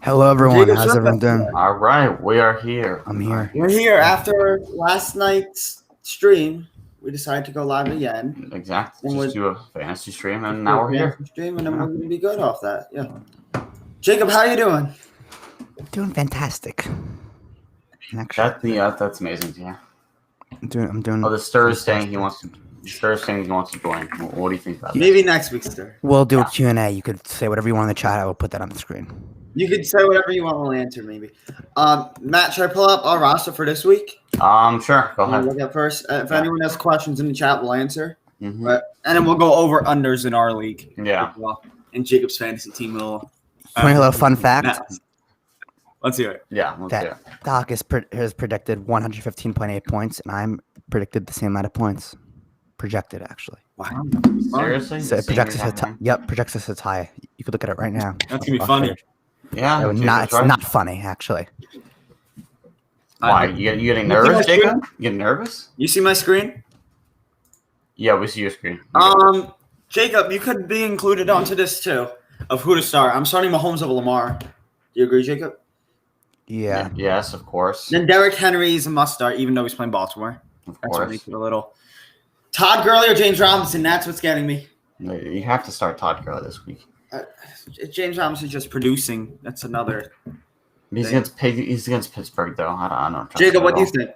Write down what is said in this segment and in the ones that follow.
Hello, everyone. Jacob How's everyone Smith. doing? All right, we are here. I'm here. We're here after last night's stream. We decided to go live again. Exactly. And Just do a fantasy stream, and now we're here. Stream, and then we're going to be good off that. Yeah. Jacob, how you doing? Doing fantastic. Actually, That's amazing. Yeah. I'm doing. Oh, the Stir's saying he wants to. Stir's saying he wants to join. What do you think about that? Maybe next week, sir. We'll do a Q&A. You could say whatever you want in the chat. I will put that on the screen. You could say whatever you want. We'll answer maybe. Matt, should I pull up our roster for this week? Sure. Go ahead. Look at first. If anyone has questions in the chat, we'll answer. Mhm. But and then we'll go over unders in our league. Yeah. As well. And Jacob's fantasy team will. Want a little fun fact? Let's hear it. Yeah. Let's do it. Doc has predicted 115.8 points, and I'm predicted the same amount of points. Projected, actually. Wow. Seriously? So it The projects same us. exact Yep, projects us as high. You could look at it right now. That's gonna be funny. thing? Yeah. No, Jacob's it's right. not funny, actually. Why? You getting You see my nervous, screen? Jacob? You getting nervous? You see my screen? Yeah, we see your screen. Jacob, you could be included onto this too of who to start. I'm starting Mahomes over Lamar. Do you agree, Jacob? Yeah. Yes, of course. Then Derrick Henry is a must start, even though he's playing Baltimore. Of That's what course. makes it a little. Todd Gurley or James Robinson? That's what's getting me. You have to start Todd Gurley this week. James Robinson's just producing. That's another. He's against Pittsburgh, though. I don't trust Jacob, him what at do you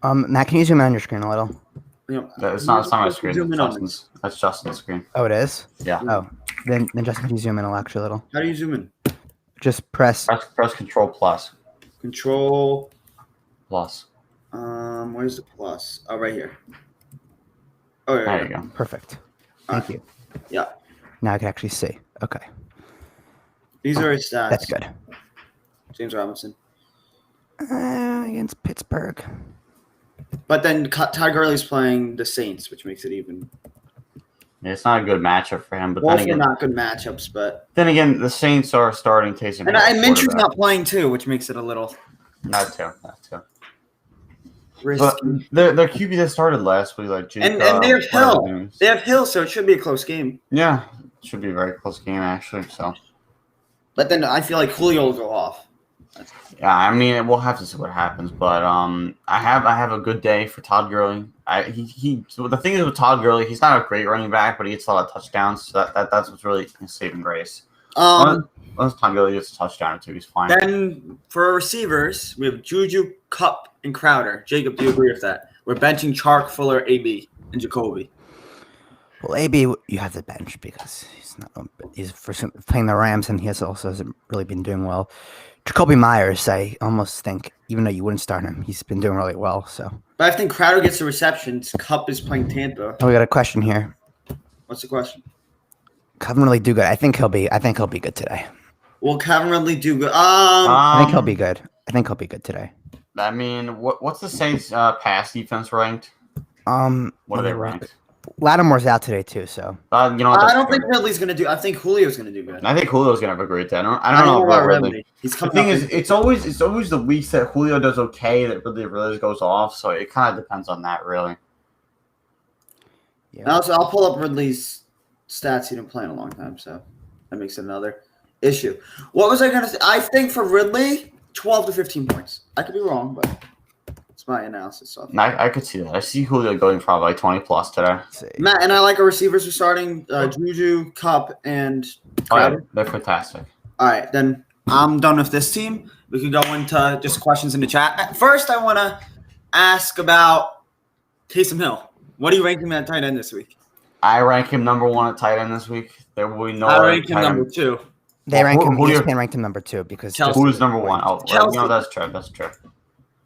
all. think? Matt, can you zoom in on your screen a little? You know, It's not my screen. Zoom in on this. Justin's. That's Justin's screen. Oh, it is? Yeah. Oh, then Justin, can you zoom in actually a little? How do you zoom in? Just press. Press Control plus. Control. Plus. Where's the plus? Oh, right here. Oh, There you go. Perfect. Thank you. Yeah. Now I can actually see. Okay. These are his stats. That's good. James Robinson. Against Pittsburgh. But then Todd Gurley's playing the Saints, which makes it even. Yeah, it's not a good matchup for him, but Both then are again, not good matchups, but the Saints are starting Taysom and Hill. Minshew's quarterback. not playing too, which makes it a little Not too. risky. But their QB that started last week, like Jacob, And they have Hill. Williams. They have Hill, so it should be a close game. Yeah, it should be a very close game actually. So But then I feel like Julio will go off. yeah, I mean we'll have to see what happens, but I have a good day for Todd Gurley. So the thing is with Todd Gurley, he's not a great running back, but he gets a lot of touchdowns. So that's what's really his saving grace. Once Todd Gurley gets a touchdown or two, he's fine. Then for receivers, we have Juju, Cup, and Crowder. Jacob, do you agree with that? We're benching Chark, Fuller, AB, and Jacoby. Well, AB, you have to bench because he's playing the Rams, and he hasn't really been doing well. Jacoby Myers, I almost think, even though you wouldn't start him, he's been doing really well. So, But I think Crowder gets the receptions. Cup is playing Tampa. we got a question here. What's the question? Kevin really do good. I think he'll be good today. Will Kevin Ridley do good? I think he'll be good. I think he'll be good today. I mean, what's the Saints pass defense ranked? What are they ranked? Lattimore's out today too, so You know what? I that's don't think fair. Ridley's going to do. I think Julio's going to do good. I think Julio's gonna have a great day. I don't know about Ridley. He's The coming. thing up is, it's always the weeks that Julio does okay that really goes off. So it kind of depends on that, really. And also, I'll pull up Ridley's stats. He didn't play in a long time, so that makes it another issue. What was I going to say? I think for Ridley, 12 to 15 points. I could be wrong, but it's my analysis. And I could see that. I see Julio going probably 20 plus today. let's see. Matt and I like our receivers who are starting Juju, Cup, and Oh yeah, Crowder. they're fantastic. All right, then I'm done with this team. We can go into just questions in the chat. First, I want to ask about Taysom Hill. What do you rank him at tight end this week? I rank him number 1 at tight end this week. There will be no I other rank him tight end. number 2. They rank him. Who do you- ESPN ranked him number 2 because Kelsey. Who is number 1? Oh, Chelsea. that's true. That's true.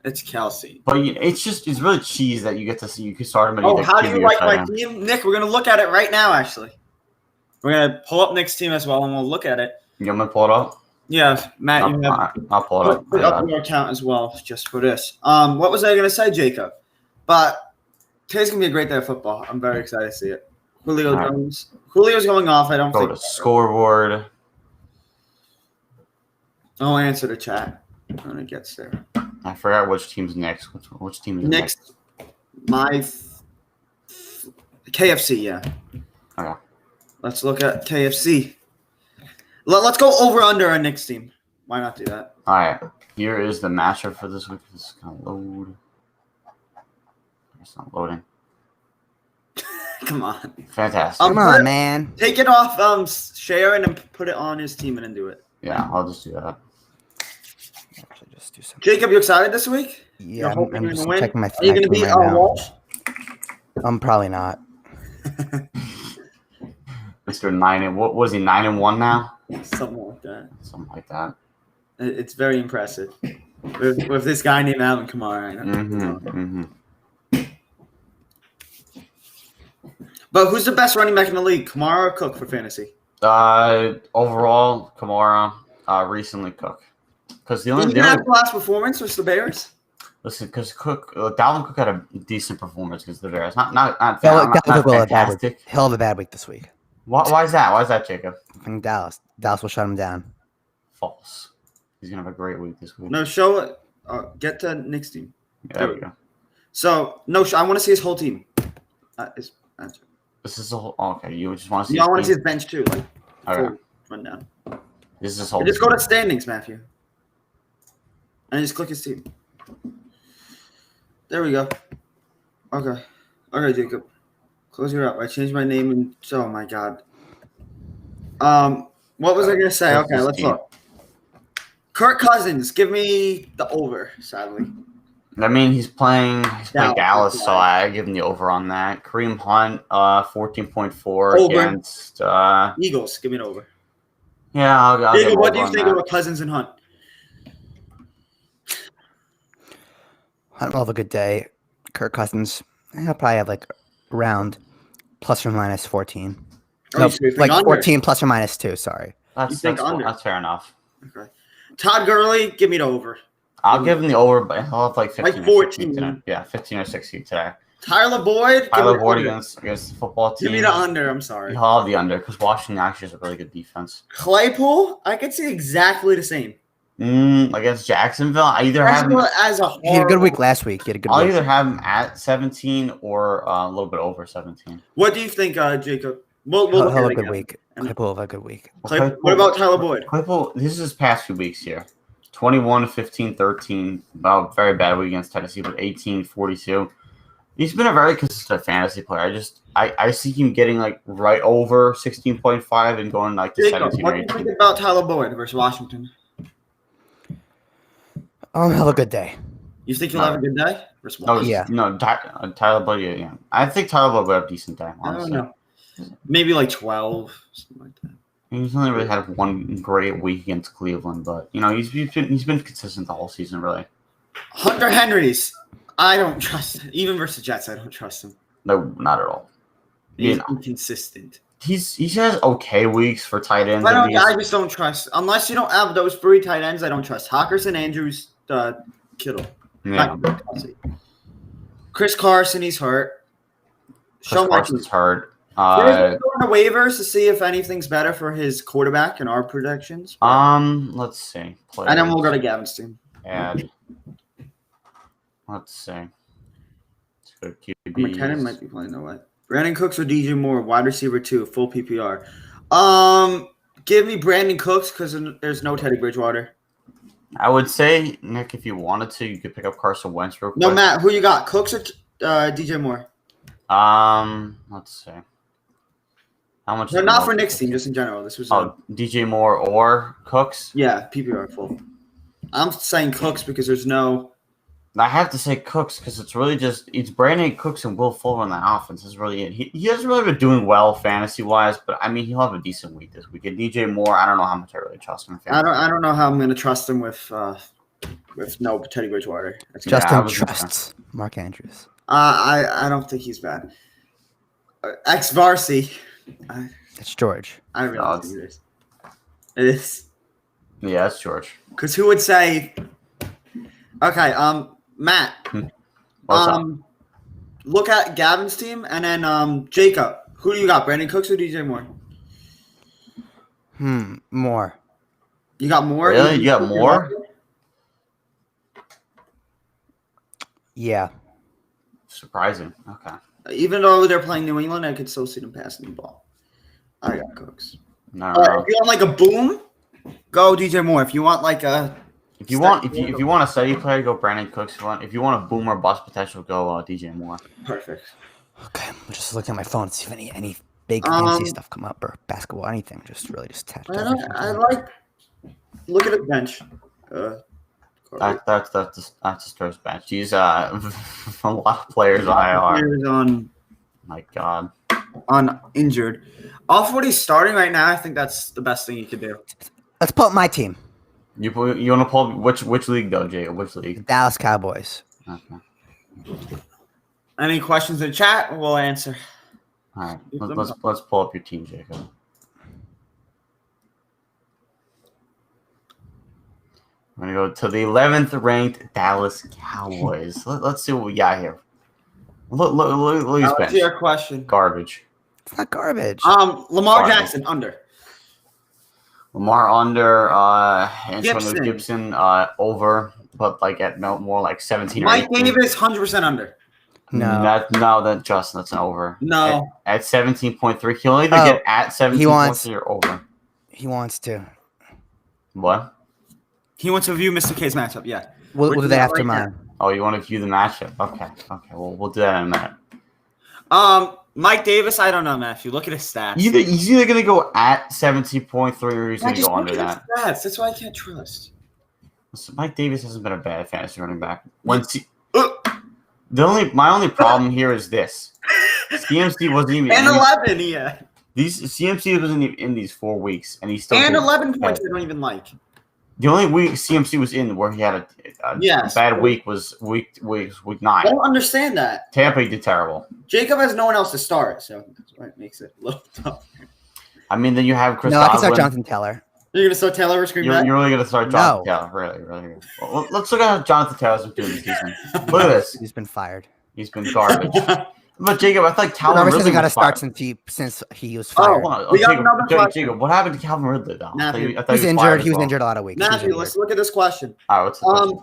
It's Kelsey. But it's really cheese that you get to see. You can start him at Oh, either how do QB you or like tight my end. team? Nick, we're going to look at it right now, actually. We're going to pull up Nick's team as well, and we'll look at it. You want me to pull it up? Yeah, Matt, you have I'll pull it up. put up your account as well, just for this. What was I going to say, Jacob? But today's going to be a great day of football. I'm very excited to see it. Julio All right. Jones. Julio's going off. I don't Go think. to scoreboard. I'll answer the chat when it gets there. I forgot which team's next. Which team is next? Next, KFC, yeah. Okay. Let's look at KFC. Let's go over under our Knicks team. Why not do that? All right. Here is the matchup for this week. This is gonna load. It's not loading. Come on. Fantastic. Come on, man. Take it off Sharon and put it on his team and then do it. Yeah, I'll just do that. Actually, just do something. Jacob, you excited this week? Yeah, You're hoping I'm you're just gonna win? checking my Are you going to team beat right now. Walsh? I'm probably not. Mr. 9 and what was he 9-1 now? Something like that. Something like that. It's very impressive. With this guy named Alvin Kamara. But who's the best running back in the league, Kamara or Cook for fantasy? Overall, Kamara, recently Cook. Because the Did only he have the last performance versus the Bears? listen, because Dalvin Cook had a decent performance against the Bears. Not Dalvin Cook will have a bad week. fantastic. He'll have a bad week this week. Why is that? Why is that, Jacob? I think Dallas will shut him down. False. He's gonna have a great week this week. No, show it. Get to Knicks team. Yeah, there we go. So, no, I want to see his whole team. This is a whole. Oh, okay, you just want to see. Yeah, I want to see his bench too. Like, Okay. full rundown. This is his whole. Just go to standings, Matthew. And just click his team. There we go. Okay. Okay, Jacob. Close your up. I changed my name and oh my god. What was I gonna say? What's Okay, his let's team? look. Kirk Cousins, give me the over, sadly. I mean, he's playing Dallas, Dallas, so yeah. I give him the over on that. Kareem Hunt, 14.4 Over. against. Eagles, give me an over. Yeah, I'll give Jacob, him what over do you on think that. about Cousins and Hunt? Hunt will have a good day. Kirk Cousins, he'll probably have like around plus or minus 14. Oh, No, so you think like under? 14 plus or minus 2, sorry. You think under? That's fair enough. Okay. Todd Gurley, give me the over. I'll give him the over, but he'll have like 15 Like or 16 14. today. Yeah, 15 or 16 today. Tyler Boyd, give Tyler me the Boyd under. against the football team. Give me the under. I'm sorry. He'll have the under because Washington actually is a really good defense. Claypool, I could see exactly the same. Against Jacksonville, I either have him, Jacksonville as a He had a good week horrible- last week. He had a good I'll week. either have him at 17 or a little bit over 17. What do you think, Jacob? We'll He'll look have at a it good again. week. Claypool will have a good week. What about Tyler Boyd? Claypool, this is his past few weeks here. 21, 15, 13. About very bad week against Tennessee, but 18, 42. He's been a very consistent fantasy player. I see him getting like right over 16.5 and going like to Jacob, 17 what or do you 18. think about Tyler Boyd versus Washington? Have a good day. You think he'll have a good day versus No, Washington? Yeah. no, Tyler Boyd. Yeah, I think Tyler Boyd will have a decent day. I don't Honestly, know. Maybe like 12, something like that. he's only really had one great week against Cleveland, but he's been consistent the whole season. Really, Hunter Henry's. I don't trust him. Even versus Jets, I don't trust him. no, not at all. He's Yeah. inconsistent. He has okay weeks for tight ends. I just don't trust. Unless you don't have those 3 tight ends, I don't trust. Hawkinson, Andrews, Kittle. Yeah, Chris Carson, he's hurt. Chris Carson's hurt. Going to waivers to see if anything's better for his quarterback in our predictions. Let's see. And then we'll go to Gavin's team. Add. Let's see. Let's go to McKinnon QBs. might be playing the way. Brandon Cooks or DJ Moore, wide receiver 2, full PPR. Give me Brandon Cooks because there's no Teddy Bridgewater. I would say, Nick, if you wanted to, you could pick up Carson Wentz real quick. No, Matt, who you got? Cooks or DJ Moore? Let's see. How much? No, is not Moore for Nick's picking? team, just in general. This was DJ Moore or Cooks? yeah, PPR full. I'm saying Cooks because there's no. I have to say Cooks because it's Brandon Cooks and Will Fuller in the offense. Is really it. He hasn't really been doing well fantasy wise, but I mean he'll have a decent week this week. And DJ Moore, I don't know how much I really trust him. In fantasy. I don't know how I'm going to trust him with no Teddy Bridgewater. That's Yeah, I Justin was gonna trusts Mark Andrews. I don't think he's bad. Ex Varsity. It's George. I really No, think it is. It is. Yeah, it's George. Because who would say? Okay, Matt. What's up? Look at Gavin's team and then Jacob. Who do you got? Brandon Cooks or DJ Moore? More. You got more? Really? You got more? Yeah. Surprising. Okay. Even though they're playing New England, I could still see them passing the ball. I got Cooks. No, If you want like a boom, go DJ Moore. If you want like a if you want a steady player, go Brandon Cooks. If you want a boom or bust potential, go DJ Moore. perfect. Okay, I'm just looking at my phone to see if any big Um, fancy stuff come up or basketball, anything. Just really just tapped everything. I like look at the bench. That's the Spurs bench. He's a lot of players IR. Players My God. on injured. Off what he's starting right now, I think that's the best thing you could do. Let's pull up my team, You want to pull which league though, Jay? Which league? Dallas Cowboys. Okay. Any questions in chat? We'll answer. All right. Let's pull up your team, Jacob. We're gonna go to the 11th ranked Dallas Cowboys. Let's see what we got here. Look at his Let's bench. see your question. Garbage. It's not garbage. Lamar Garbage. Jackson under. Lamar under, Antonio Gibson. Gibson over, but like at more like 17 Mike or 18. Davis 100% under. No. That Justin, that's an over. No. At 17.3, he'll either Oh, get at 17.3 or over. He wants to. What? He wants to view Mr. K's matchup. Yeah. We'll do doing that that after right mine. Oh, you want to view the matchup? Okay. Well, we'll do that in a minute. Mike Davis, I don't know, Matthew. Look at his stats. He's either gonna go at 17.3 or he's I gonna just go look under at that. his stats. That's why I can't trust. So Mike Davis hasn't been a bad fantasy running back. Uh, My only problem here is this: CMC wasn't even and in 11, yeah. these CMC wasn't even in these 4 weeks, and he's still And did 11 bad. points I don't even like. The only week CMC was in where he had a Yes. bad week was week 9. I don't understand that. Tampa did terrible. Jacob has no one else to start, so that's why it makes it a little tough. I mean, then you have Chris No, I can start Godwin. Jonathan Taylor. You're going to start Taylor screen You're back? really going to start Jonathan Taylor. Really. Well, let's look at how Jonathan Taylor's been doing this season. Look at this. He's been fired. He's been garbage. But Jacob, I thought Calvin Robert Ridley hasn't got a was start fired. since he was Oh, fired. Hold on. We got Jacob, another question. Jacob, what happened to Calvin Ridley, though? Matthew. I thought He's he was injured. fired He was as well. injured a lot of weeks. He's Matthew, injured. let's look at this question. All right, what's the question?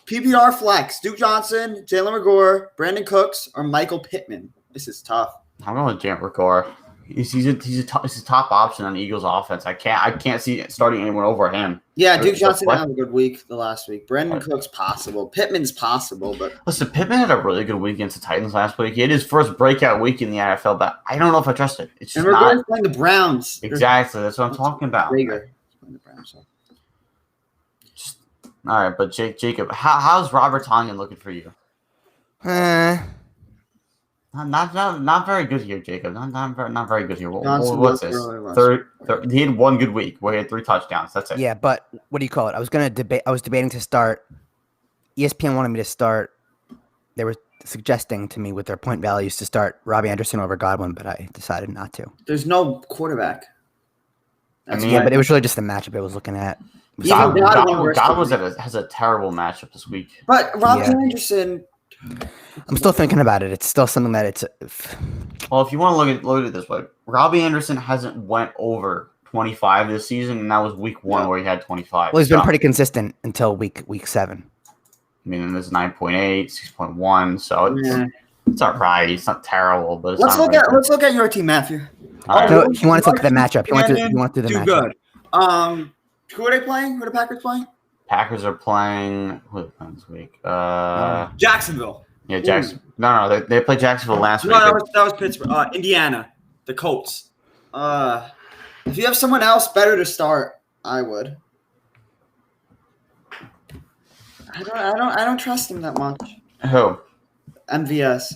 PPR flex, Duke Johnson, Jalen McGore, Brandon Cooks, or Michael Pittman. This is tough. I'm going with Jant Rigor. He's a top option on the Eagles' offense. I can't see starting anyone over him. Yeah, Duke The Johnson flex- had a good week the last week. Brandon Cooks possible. Pittman's possible, but Listen, Pittman had a really good week against the Titans last week. He had his first breakout week in the NFL, but I don't know if I trust it. It's and just we're not going playing the Browns. exactly. That's what I'm talking about. Rager. Playing the Browns. So. All right, but Jacob, how's Robert Tonyan looking for you? Not very good here, Jacob. Not very good here. Johnson What's was this? really less. Third, he had one good week where he had 3 touchdowns. That's it. Yeah, but what do you call it? I was debating to start. ESPN wanted me to start. They were suggesting to me with their point values to start Robbie Anderson over Godwin, but I decided not to. There's no quarterback. I mean, Yeah, but it was really just the matchup I was looking at. Even Godwin God has a terrible matchup this week. But Robbie Yeah. Anderson, I'm still thinking about it. It's still something that it's. Well, if you want to look at it this way, Robbie Anderson hasn't went over 25 this season, and that was week 1 where he had 25. Well, he's been So, pretty consistent until week 7. I mean, there's 9.8, 6.1, so yeah. it's all right. It's not terrible, but it's let's not look at your team, Matthew. All right. No, he wanted to look at the matchup. He wanted to do the Do matchup. good. Who are they playing? Who are the Packers playing? Packers are playing. Who are they playing this week? Jacksonville. Yeah, Jackson. No, they played Jacksonville last week. No, that was Pittsburgh. Indiana, the Colts. If you have someone else better to start, I would. I don't trust him that much. Who? MVS.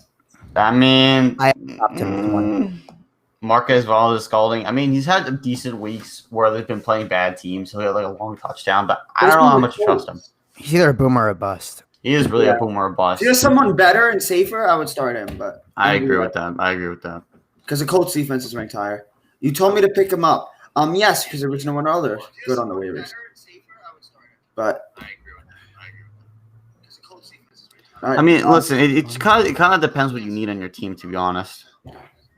I mean, I opted with one. Marquez Valdez Scalding. I mean, he's had decent weeks where they've been playing bad teams. He'll get like a long touchdown, but I don't know how much to trust him. He's either a boomer or a bust. He is really Yeah. a boomer or bust. If there's someone better and safer, I would start him. But I agree with that. because the Colts defense is ranked higher. You told me to pick him up. Yes, because there was no one other good on the waivers. But all right, I mean, listen, it kind of depends what you need on your team, to be honest.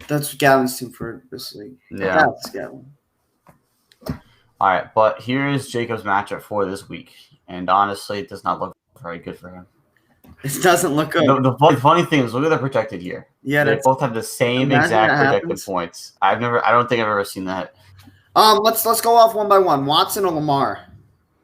that's Gavin's team for this league. Yeah. That's Gavin. All right, but here's Jacob's matchup for this week, and honestly, it does not look very good for him. It doesn't look good. The funny thing is, look at the projected here. Yeah, They that's both have the same Imagine exact that projected happens. points. I don't think I've ever seen that. Let's go off one by one. Watson or Lamar?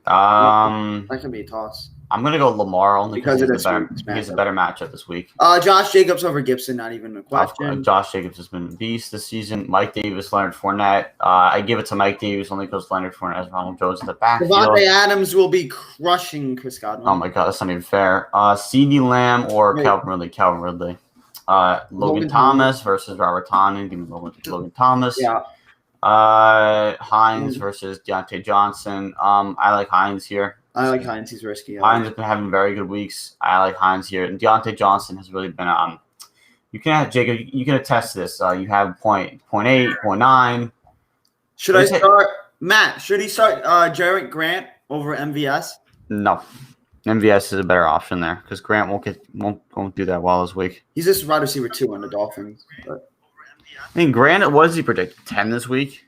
That can be a toss. I'm gonna go Lamar only Because because of he's this week's a matchup. better matchup this week. Josh Jacobs over Gibson, not even a question. Josh Jacobs has been a beast this season. Mike Davis, Leonard Fournette. I give it to Mike Davis only because Leonard Fournette has Ronald Jones in the backfield. Devontae Adams will be crushing Chris Godwin. Oh my god, that's not even fair. CeeDee Lamb or Wait. Calvin Ridley. Calvin Ridley. Logan Thomas versus Robert Tonyan. Give me Logan Thomas. Yeah. Hines versus Deontay Johnson. I like Hines here. I like Hines. He's risky. Hines has been having very good weeks. I like Hines here. And Deontay Johnson has really been you can have Jacob, you can attest to this. You have point 8, point 9. Should I start Matt? Should he start Jarrett Grant over MVS? No. MVS is a better option there because Grant won't do that well this week. He's just wide receiver 2 on the Dolphins. But I mean, Grant, what does he predict? 10 this week?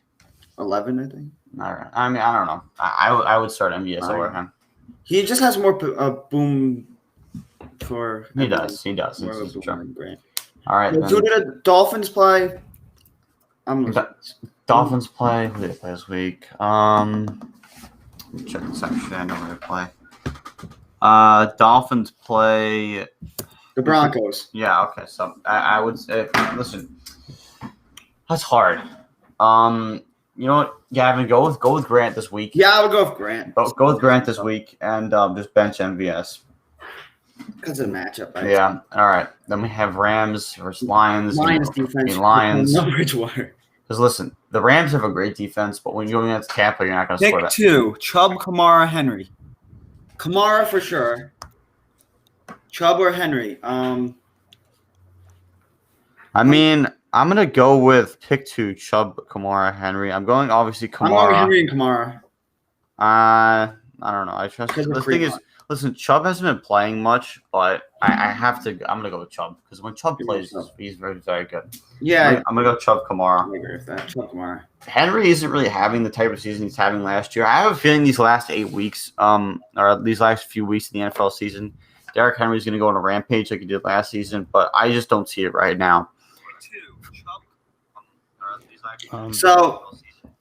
11, I think. All right. I mean, I don't know. I would start MVS over him. He just has more boom for. He does. More of a It's boom true. than Grant. All right. Who Then. did the Dolphins play? I'm losing. Dolphins play. Who did they play this week? Let me check this actually. I know where they play. Dolphins play. The Broncos. Yeah. Okay. So I would say, listen, that's hard. You know what, Gavin? Go with Grant this week. Yeah, I would go with Grant. Go with Grant this week and just bench MVS. Because of the matchup. Right? Yeah. All right. Then we have Rams versus Lions. Lions defense. Lions. No Bridgewater. Because listen, the Rams have a great defense, but when you're going against Tampa, you're not going to score Pick that. 2. Chubb, Kamara, Henry. Kamara for sure. Chubb or Henry? I mean, I'm going to go with pick 2, Chubb, Kamara, Henry. I'm going obviously I'm going Kamara. Henry and Kamara. I don't know. I trust. Because of The thing is, Fremont. listen, Chubb hasn't been playing much, but I have to. I'm going to go with Chubb because when Chubb plays, he's very, very good. Yeah, I'm going to go Chubb, Kamara. I agree with that. Chubb, Kamara. Henry isn't really having the type of season he's having last year. I have a feeling these last 8 weeks, or these last few weeks in the NFL season, Derrick Henry's going to go on a rampage like he did last season, but I just don't see it right now. So,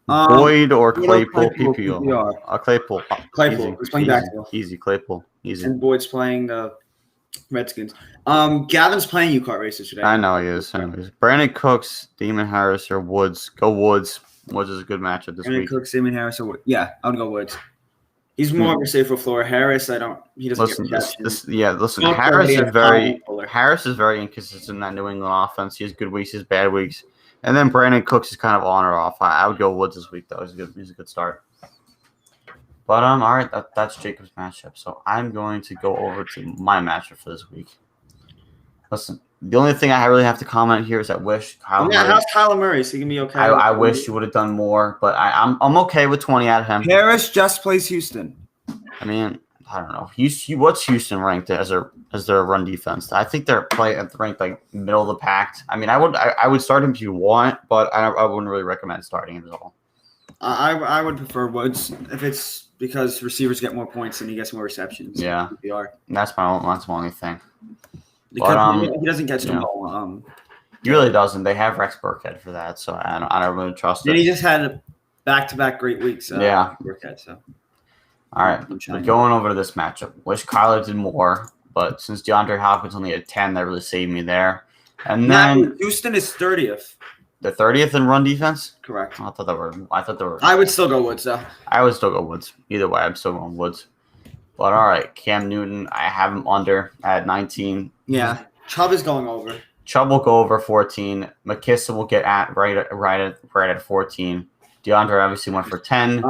Boyd or Claypool, Claypool, PPR. PPR. Claypool. Claypool. He's playing Jacksonville. Easy, Claypool. Easy. And Boyd's playing the Redskins. Gavin's playing U-Kart races today. I know he is. Brandon Cooks, Damon Harris, or Woods. Go Woods. Woods is a good matchup this Brandon week. Cooks, Damon Harris, or yeah, I would go Woods. He's more of a safer floor. Harris, he doesn't Listen, get receptions. listen. Not Harris really is a very Fuller. inconsistent in that New England offense. He has good weeks, he has bad weeks, and then Brandon Cooks is kind of on or off. I would go Woods this week though. He's a good start. But all right, that's Jacob's matchup. So I'm going to go over to my matchup for this week. Listen, the only thing I really have to comment here is I wish Kyler Murray. How's Kyler Murray? Is he gonna be okay? I wish you would have done more, but I'm okay with 20 out of him. Harris just plays Houston. I mean, I don't know. What's Houston ranked as their run defense? I think they're ranked like middle of the pack. I mean, I would start him if you want, but I wouldn't really recommend starting him at all. I would prefer Woods if it's because receivers get more points and he gets more receptions. Yeah. PPR. That's my only thing. Because he doesn't catch the ball. He really doesn't. They have Rex Burkhead for that, so I don't really trust Then it. he just had back-to-back great weeks. Yeah. Burkhead, so. All right, but going over to this matchup. Wish Kyler did more, but since DeAndre Hopkins only had 10, that really saved me there. And then Houston is 30th. the 30th in run defense. Correct. I thought they were. I would still go Woods though. I would still go Woods. Either way, I'm still going Woods. But all right, Cam Newton, I have him under at 19. Yeah, Chubb is going over. Chubb will go over 14. McKissick will get at right at 14. DeAndre obviously went for 10.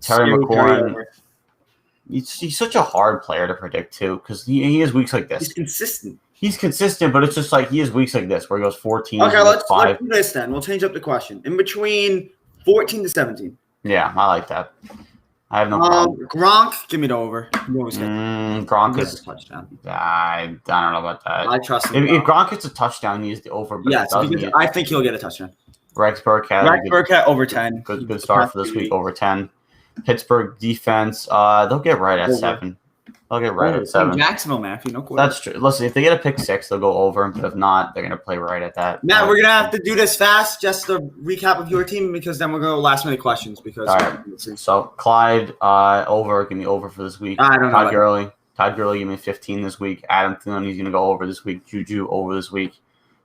Terry McLaurin. He's such a hard player to predict too, because he has weeks like this. He's consistent. He's consistent, but it's just like he has weeks like this where he goes 14. Okay, let's 5. do this then. We'll change up the question. In between 14 to 17. Yeah, I like that. I have no problem. Gronk, give me the over. You always get Gronk gets is. a touchdown. I don't know about that. I trust him. If Gronk gets a touchdown, he's the over. But Yes, he doesn't because get, I think he'll get a touchdown. Rex Burkhead. Rex Burkhead over 10. Good start for this week, over 10. Pittsburgh defense, they'll get right at Over. 7. They'll get right at 7. Jacksonville, Matthew. No question. That's true. Listen, if they get a pick 6, they'll go over. But if not, they're gonna play right at that. Matt, we're gonna have to do this fast, just a recap of your team, because then we're gonna go last minute questions. Because All right. So Clyde, over. Give me over for this week. I don't know. Todd Gurley, give me 15 this week. Adam Thielen, he's gonna go over this week. Juju over this week.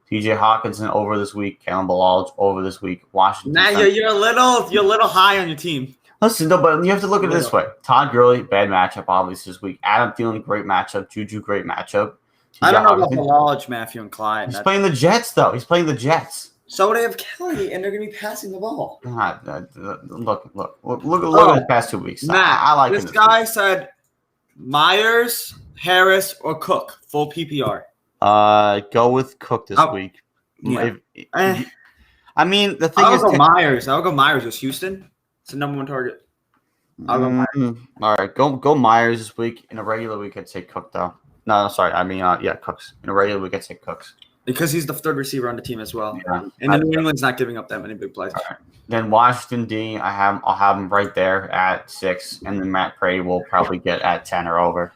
TJ Hawkinson over this week. Kalen Balaj over this week. Washington. Matt, you're a little high on your team. Listen, no, but you have to look at it this way. Todd Gurley, bad matchup, obviously, this week. Adam Thielen, great matchup. Juju, great matchup. I don't know about Hawkinson- Balaj, Matthew, and Clyde. He's playing the Jets, though. He's playing the Jets. So they have Kelly, and they're gonna be passing the ball. God, look at the past 2 weeks. Matt, I like this him guy said Myers, Harris, or Cook, full PPR. Go with Cook this week. Yeah. I mean, the thing I'll is, go Myers. I'll go Myers with Houston. It's the number 1 target. I'll go Myers. All right, go Myers this week. In a regular week, I'd say Cook though. No, sorry. I mean, Cooks. In a regular week, I'd say Cooks. Because he's the 3rd receiver on the team as well. Yeah. And New England's not giving up that many big plays. Right. Then Washington D, I'll have him right there at 6, and then Matt Brady will probably get at 10 or over.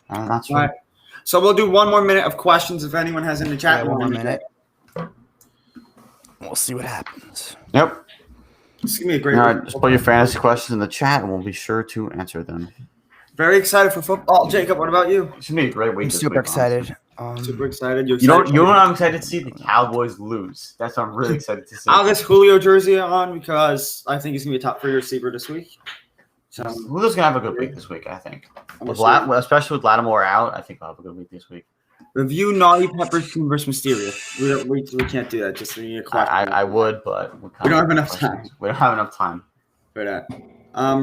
That's All right. right. So we'll do 1 more minute of questions if anyone has in the chat. Yeah, 1 more minute. We'll see what happens. Yep. Just give me a great. All right, just put your fantasy questions in the chat, and we'll be sure to answer them. Very excited for football. Jacob, what about you? It should be a great week. I'm this super week, excited. Super excited. You're You know excited? what I'm excited to see? The Cowboys lose. That's what I'm really excited to see. I'll get Julio jersey on because I think he's gonna be a top 3 receiver this week. So Julio's gonna have a good week this week, I think. I'm With assuming- especially with Lattimore out, I think I'll have a good week this week. review Naughty Peppers team versus Mysterio. We can't do that. Just need a question. I would, but We don't have enough time. We don't have enough time. for that.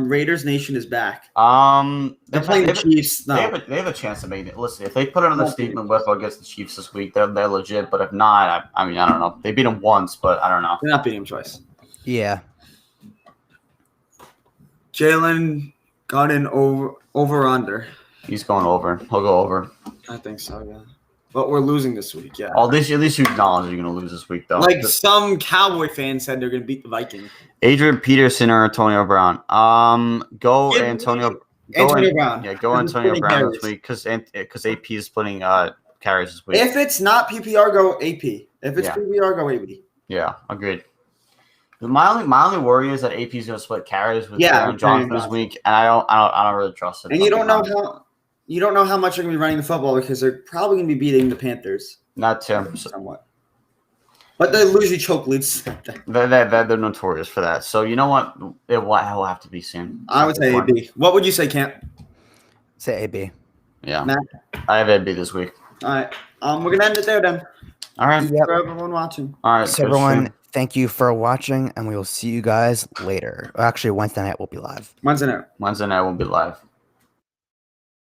Raiders Nation is back. They're playing the Chiefs. No, They have a chance to make it. Listen, if they put another statement weapon against the Chiefs this week, they're legit. But if not, I mean, I don't know. They beat them once, but I don't know. they're not beating him twice. Yeah. Jalen got in over under. He's going over. He'll go over. I think so, yeah. But we're losing this week, yeah. At least you acknowledge you're going to lose this week, though. Like some Cowboy fans said, they're going to beat the Vikings. Adrian Peterson or Antonio Brown. Go Yeah, Antonio. Antonio Brown. Yeah, go He's Antonio splitting Brown this carries. week because AP is splitting carries this week. If it's not PPR, go AP. If it's Yeah. PPR, go AB. Yeah, agreed. My only worry is that AP is going to split carries with Yeah, Aaron Johnson this week, and I don't really trust it. And you don't know how much they're going to be running the football because they're probably going to be beating the Panthers Not Tim. somewhat. But they usually choke leads. They're notorious for that. So you know what? It will have to be seen. I would say AB. What would you say, Camp? Say AB. Yeah, Matt? I have AB this week. All right. We're going to end it there then. All right. Yep. For everyone watching. All right. So everyone, thank you for watching, and we will see you guys later. Actually, Wednesday night we'll be live. Wednesday night. Wednesday night will be live.